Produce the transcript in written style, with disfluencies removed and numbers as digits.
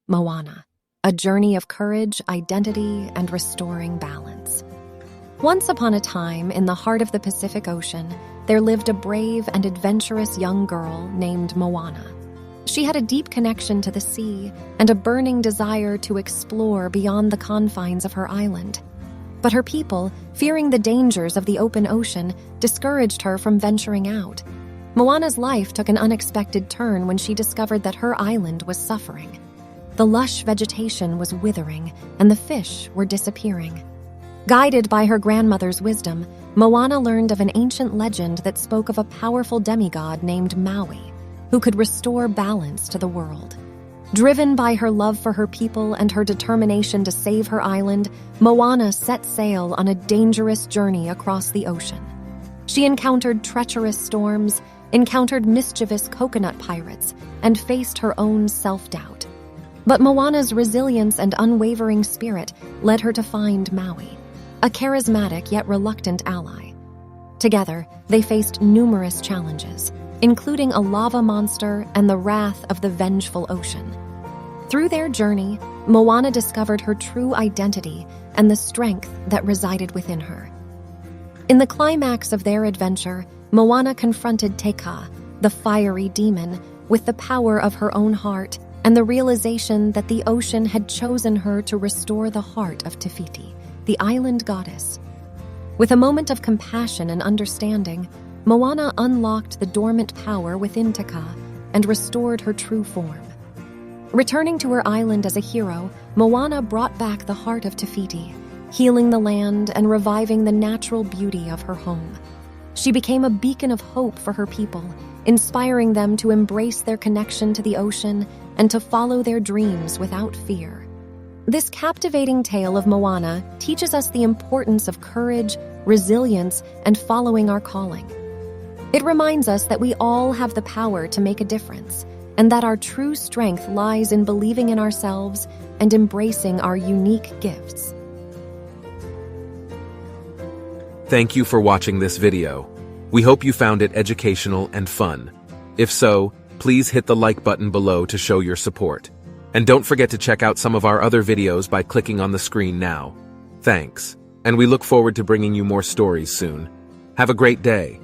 Moana, a journey of courage, identity, and restoring balance. Once upon a time, in the heart of the Pacific Ocean, there lived a brave and adventurous young girl named Moana. She had a deep connection to the sea and a burning desire to explore beyond the confines of her island. But her people, fearing the dangers of the open ocean, discouraged her from venturing out. Moana's life took an unexpected turn when she discovered that her island was suffering. The lush vegetation was withering, and the fish were disappearing. Guided by her grandmother's wisdom, Moana learned of an ancient legend that spoke of a powerful demigod named Maui, who could restore balance to the world. Driven by her love for her people and her determination to save her island, Moana set sail on a dangerous journey across the ocean. She encountered treacherous storms, encountered mischievous coconut pirates, and faced her own self-doubt. But Moana's resilience and unwavering spirit led her to find Maui, a charismatic yet reluctant ally. Together, they faced numerous challenges, including a lava monster and the wrath of the vengeful ocean. Through their journey, Moana discovered her true identity and the strength that resided within her. In the climax of their adventure, Moana confronted Teka, the fiery demon, with the power of her own heart and the realization that the ocean had chosen her to restore the heart of Te Fiti, the island goddess. With a moment of compassion and understanding, Moana unlocked the dormant power within Teka and restored her true form. Returning to her island as a hero, Moana brought back the heart of Te Fiti, healing the land and reviving the natural beauty of her home. She became a beacon of hope for her people, inspiring them to embrace their connection to the ocean and to follow their dreams without fear. This captivating tale of Moana teaches us the importance of courage, resilience, and following our calling. It reminds us that we all have the power to make a difference, and that our true strength lies in believing in ourselves and embracing our unique gifts. Thank you for watching this video. We hope you found it educational and fun. If so, please hit the like button below to show your support. And don't forget to check out some of our other videos by clicking on the screen now. Thanks, and we look forward to bringing you more stories soon. Have a great day.